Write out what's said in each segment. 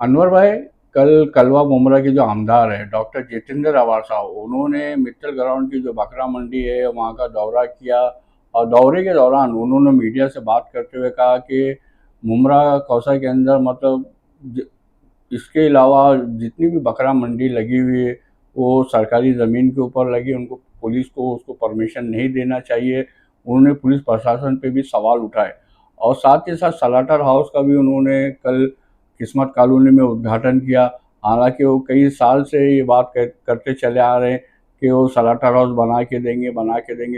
अनवर भाई, कल कलवा मुमरा के जो आमदार है डॉक्टर जितेंद्र अवार साहब, उन्होंने मित्तल ग्राउंड की जो बकरा मंडी है वहाँ का दौरा किया। और दौरे के दौरान उन्होंने मीडिया से बात करते हुए कहा कि मुमरा कौसा के अंदर इसके अलावा जितनी भी बकरा मंडी लगी हुई है वो सरकारी ज़मीन के ऊपर लगी, उनको पुलिस को उसको परमिशन नहीं देना चाहिए। उन्होंने पुलिस प्रशासन पे भी सवाल उठाए और साथ ही साथ सलाटर हाउस का भी उन्होंने कल किस्मत कॉलोनी में उद्घाटन किया। हालांकि वो कई साल से ये बात करते चले आ रहे हैं कि वो सलाटर हाउस बना के देंगे,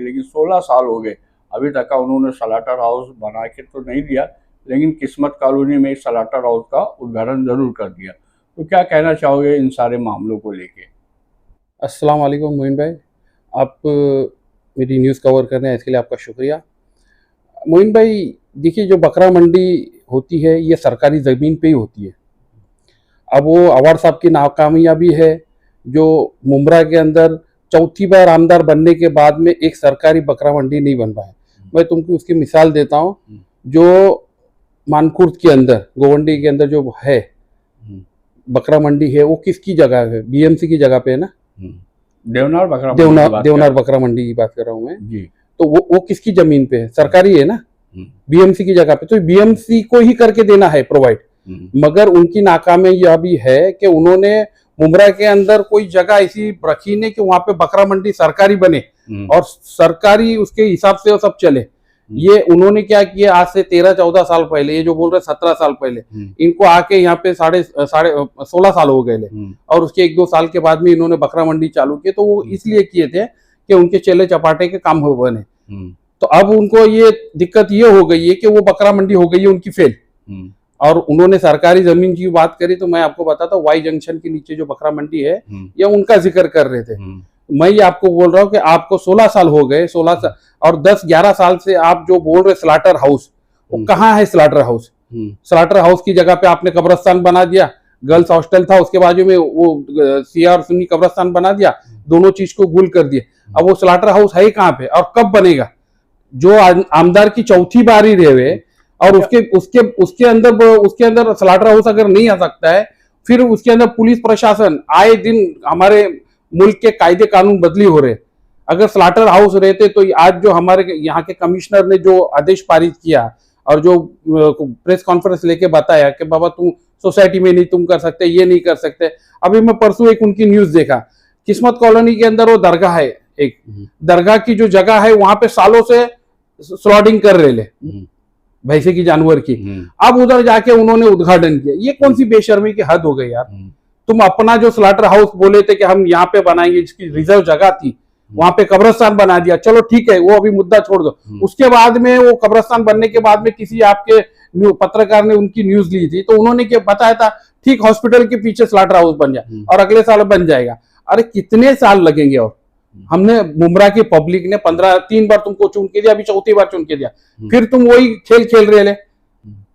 लेकिन 16 साल हो गए अभी तक का उन्होंने सलाटर हाउस बना के तो नहीं दिया, लेकिन किस्मत कॉलोनी में इस सलाटर हाउस का उद्घाटन ज़रूर कर दिया। तो क्या कहना चाहोगे इन सारे मामलों को लेके? अस्सलाम वालेकुम मोइन भाई। आप मेरी न्यूज़ कवर कर रहे हैं, इसके लिए आपका शुक्रिया। मोइन भाई, देखिए, जो बकरा मंडी होती है ये सरकारी ज़मीन पे ही होती है। अब वो अवार साहब की नाकामयाबी है जो मुमरा के अंदर चौथी बार आमदार बनने के बाद में एक सरकारी बकरा मंडी नहीं बन पाया। मैं तुमको उसकी मिसाल देता हूँ। जो मानकुर्द के अंदर, गोवंडी के अंदर जो है बकरा मंडी है, वो किसकी जगह है? बीएमसी की जगह पे है ना। देवनार बकरा मंडी की बात कर रहा हूँ मैं जी। तो वो किसकी जमीन पे है? सरकारी है ना, बीएमसी की जगह पे। तो बीएमसी को ही करके देना है प्रोवाइड। मगर उनकी नाकामयाबी है कि उन्होंने मुमरा के अंदर कोई जगह ऐसी रखी नहीं कि वहां पे बकरा मंडी सरकारी बने और सरकारी उसके हिसाब से वो सब चले। ये उन्होंने क्या किया, आज से 13-14 साल पहले, ये जो बोल रहे 17 साल पहले, इनको आके यहाँ पे साढ़े 16 साल हो गए और उसके 1-2 साल के बाद में इन्होंने बकरा मंडी चालू की। तो वो इसलिए किए थे कि उनके चेले चपाटे के काम हो बने। तो अब उनको ये दिक्कत ये हो गई है कि वो बकरा मंडी हो गई है उनकी फेल। और उन्होंने सरकारी जमीन की बात करी तो मैं आपको बताता हूँ, वाई जंक्शन के नीचे जो बकरा मंडी है, ये उनका जिक्र कर रहे थे। मैं ये आपको बोल रहा हूँ कि आपको 16 साल हो गए, 16 साल और 10-11 साल से आप जो बोल रहे स्लाटर हाउस, वो कहाँ है स्लाटर हाउस? स्लाटर हाउस की जगह पे आपने कब्रस्तान बना दिया। गर्ल्स हॉस्टल था, उसके बाजू में वो सिया और सुन्नी कब्रस्तान बना दिया, दोनों चीज को गुल कर दिए। अब वो स्लाटर हाउस है कहाँ पे और कब बनेगा? जो आमदार की चौथी बारी रहे और उसके अंदर स्लाटर हाउस अगर नहीं आ सकता है, फिर उसके अंदर पुलिस प्रशासन आए दिन, हमारे मुल्क के कायदे कानून बदली हो रहे। अगर स्लाटर हाउस रहते तो आज जो हमारे यहाँ के कमिश्नर ने जो आदेश पारित किया और जो प्रेस कॉन्फ्रेंस लेके बताया कि बाबा तुम सोसाइटी में नहीं तुम कर सकते, ये नहीं कर सकते। अभी मैं परसों एक उनकी न्यूज देखा, किस्मत कॉलोनी के अंदर वो दरगाह है, एक दरगाह की जो जगह है वहां पे सालों से स्लॉटिंग कर रहे भैंसे की, जानवर की। अब उधर जाके उन्होंने उद्घाटन किया। ये कौन सी बेशर्मी की हद हो गई यार। तुम अपना जो स्लाटर हाउस बोले थे कि हम यहाँ पे बनाएंगे, जिसकी रिजर्व जगह थी, वहां पे कब्रस्तान बना दिया, चलो ठीक है, वो अभी मुद्दा छोड़ दो। उसके बाद में वो कब्रस्तान बनने के बाद में किसी आपके पत्रकार ने उनकी न्यूज ली थी, तो उन्होंने क्या बताया था, ठीक हॉस्पिटल के पीछे स्लाटर हाउस बन जाए और अगले साल बन जाएगा। अरे कितने साल लगेंगे? और हमने मुमरा की पब्लिक ने 3 बार तुमको चुन के दिया, अभी चौथी बार चुन के दिया, फिर तुम वही खेल खेल रहे ले।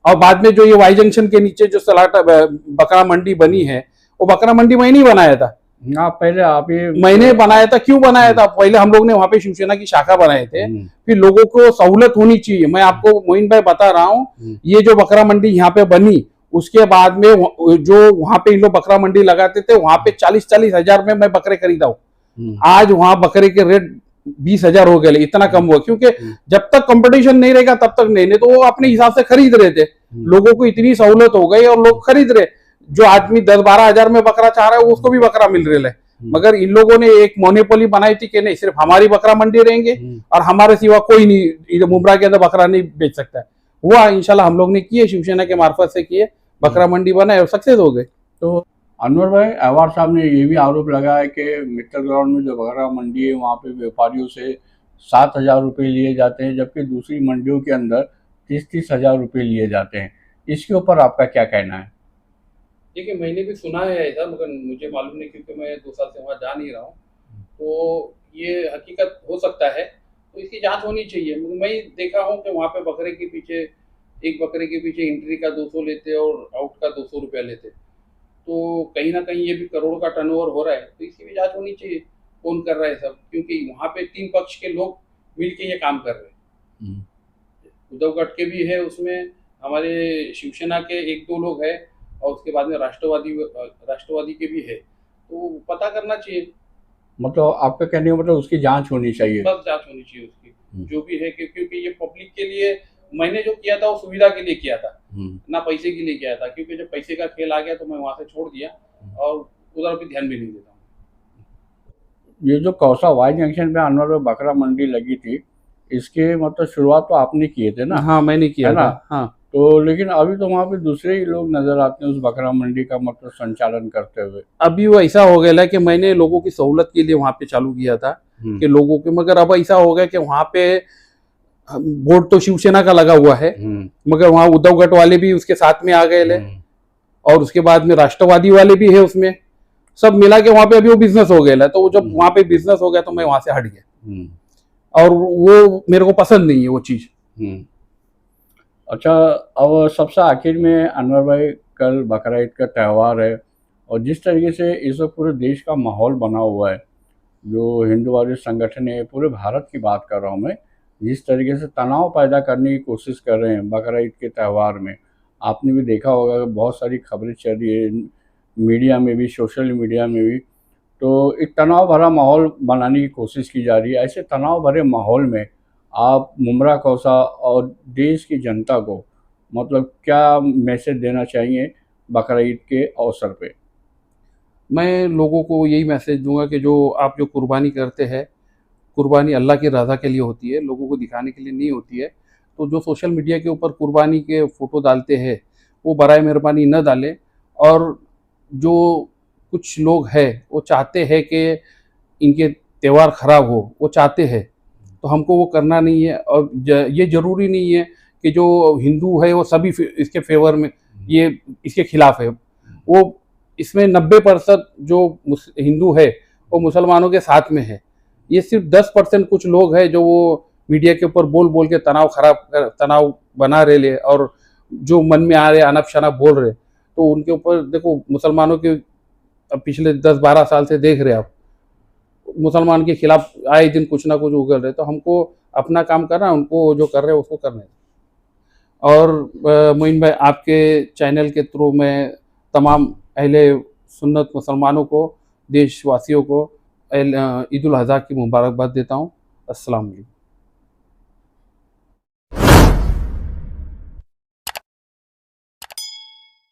और बाद में जो ये वाई जंक्शन के नीचे जो बकरा मंडी बनी है, वो बकरा मंडी मैंने ही बनाया था ना, पहले आप ही मैंने बनाया था। क्यों बनाया था? पहले हम लोग ने वहां पे शिवसेना की शाखा बनाए थे, फिर लोगों को सहूलत होनी चाहिए। मैं आपको मोइन भाई बता रहा हूँ, ये जो बकरा मंडी यहाँ पे बनी, उसके बाद में जो वहां पे इन लोग बकरा मंडी लगाते थे, वहां पे 40-40 हजार में मैं बकरे खरीदा हूँ। आज वहां बकरे के रेट 20,000 हो गए। इतना कम हुआ क्योंकि जब तक कंपटीशन नहीं रहेगा तब तक नहीं तो वो अपने हिसाब से खरीद रहे थे। लोगों को इतनी सहूलत हो गई और लोग खरीद रहे। जो आदमी 10-12 हजार में बकरा चाह रहा है उसको भी बकरा मिल रहा है। मगर इन लोगों ने एक मोनोपोली बनाई थी कि नहीं, सिर्फ हमारी बकरा मंडी रहेंगे और हमारे सिवा कोई नहीं मुमरा के अंदर बकरा नहीं बेच सकता है। हुआ इंशाल्लाह, हम लोग ने किए, शिवसेना के मार्फत से किए, बकरा मंडी बनाए और सक्सेस हो गए। तो अनवर भाई, अवार साहब ने ये भी आरोप लगाया कि मित्तल ग्राउंड में जो बकरा मंडी है वहाँ पे व्यापारियों से 7,000 रुपये लिए जाते हैं, जबकि दूसरी मंडियों के अंदर 30-30 हजार रुपये लिए जाते हैं। इसके ऊपर आपका क्या कहना है? देखिए, मैंने भी सुना है ऐसा, मगर मुझे मालूम नहीं क्योंकि मैं 2 साल से वहाँ जा नहीं रहा हूँ। तो ये हकीकत हो सकता है, तो इसकी जांच होनी चाहिए। मैं देखा हूँ कि वहाँ पे बकरे के पीछे, एक बकरे के पीछे एंट्री का 200 लेते और आउट का 200 रुपया लेते। तो कहीं ना कहीं ये भी करोड़ का टर्नओवर हो रहा है, तो इसकी भी जांच होनी चाहिए, कौन कर रहा है सब। क्योंकि वहाँ पे 3 पक्ष के लोग मिलके ये काम कर रहे हैं। उद्धव गट के भी है उसमें, हमारे शिवसेना के 1-2 लोग हैं और उसके बाद में राष्ट्रवादी के भी है, तो पता करना चाहिए। मतलब आपका कहने का मतलब उसकी जांच होनी चाहिए। बस जांच होनी चाहिए उसकी, जो भी है, क्योंकि ये पब्लिक के लिए मैंने जो किया था वो सुविधा के लिए किया था, ना पैसे के लिए किया था, क्योंकि जब पैसे का खेल आ गया तो मैं वहां से छोड़ दिया और उधर भी ध्यान भी नहीं देता हूँ। ये जो कौसा वाई जंक्शन पे अनवर में बकरा मंडी लगी थी, इसके मतलब शुरुआत तो आपने किए थे ना? हाँ, मैंने किया है ना? था। हाँ, तो लेकिन अभी तो वहाँ पे दूसरे ही लोग नजर आते हैं उस बकरा मंडी का मतलब संचालन करते हुए। अभी वो ऐसा हो गया है कि मैंने लोगों की सहूलत के लिए वहां पे चालू किया था कि लोगों के, मगर अब ऐसा हो गया कि वहां पे बोर्ड तो शिवसेना का लगा हुआ है, मगर वहां उद्धव गट वाले भी उसके साथ में आ गए, और उसके बाद में राष्ट्रवादी वाले भी है उसमें, सब मिला के वहां पे अभी वो बिजनेस हो गया है। तो जब वहां पे बिजनेस हो गया तो मैं वहां से हट गया, और वो मेरे को पसंद नहीं है वो चीज। अच्छा, अब सबसे आखिर में अनवर भाई, कल बकरा ईद का त्यौहार है और जिस तरीके से इस वक्त पूरे देश का माहौल बना हुआ है, जो हिंदूवादी संगठन है, पूरे भारत की बात कर रहा हूँ मैं, जिस तरीके से तनाव पैदा करने की कोशिश कर रहे हैं बकरा ईद के त्यौहार में, आपने भी देखा होगा कि बहुत सारी खबरें चल रही है मीडिया में भी, सोशल मीडिया में भी। तो एक तनाव भरा माहौल बनाने की कोशिश की जा रही है। ऐसे तनाव भरे माहौल में आप मुमरा कौसा और देश की जनता को मतलब क्या मैसेज देना चाहिए बकरा ईद के अवसर पे? मैं लोगों को यही मैसेज दूंगा कि जो आप जो कुर्बानी करते हैं, कुर्बानी अल्लाह की रज़ा के लिए होती है, लोगों को दिखाने के लिए नहीं होती है। तो जो सोशल मीडिया के ऊपर कुर्बानी के फ़ोटो डालते हैं, वो बराए मेहरबानी न डालें। और जो कुछ लोग हैं, वो चाहते हैं कि इनके त्यौहार ख़राब हो, वो चाहते हैं, तो हमको वो करना नहीं है। और ये ज़रूरी नहीं है कि जो हिंदू है वो सभी इसके फेवर में, ये इसके खिलाफ है। वो इसमें 90% जो हिंदू है वो मुसलमानों के साथ में है। ये सिर्फ 10% कुछ लोग हैं जो वो मीडिया के ऊपर बोल बोल के तनाव बना रहे, और जो मन में आ रहे अनप शनप बोल रहे। तो उनके ऊपर देखो, मुसलमानों के पिछले 10-12 साल से देख रहे आप, मुसलमान के खिलाफ आए दिन कुछ ना कुछ उगल रहे। तो हमको अपना काम करना है, उनको जो कर रहे हैं उसको करना है। और मोइन भाई, आपके चैनल के थ्रू मैं तमाम अहले सुन्नत मुसलमानों को, देशवासियों को ईद उल अज़हा की मुबारकबाद देता हूँ। अस्सलाम वालेकुम।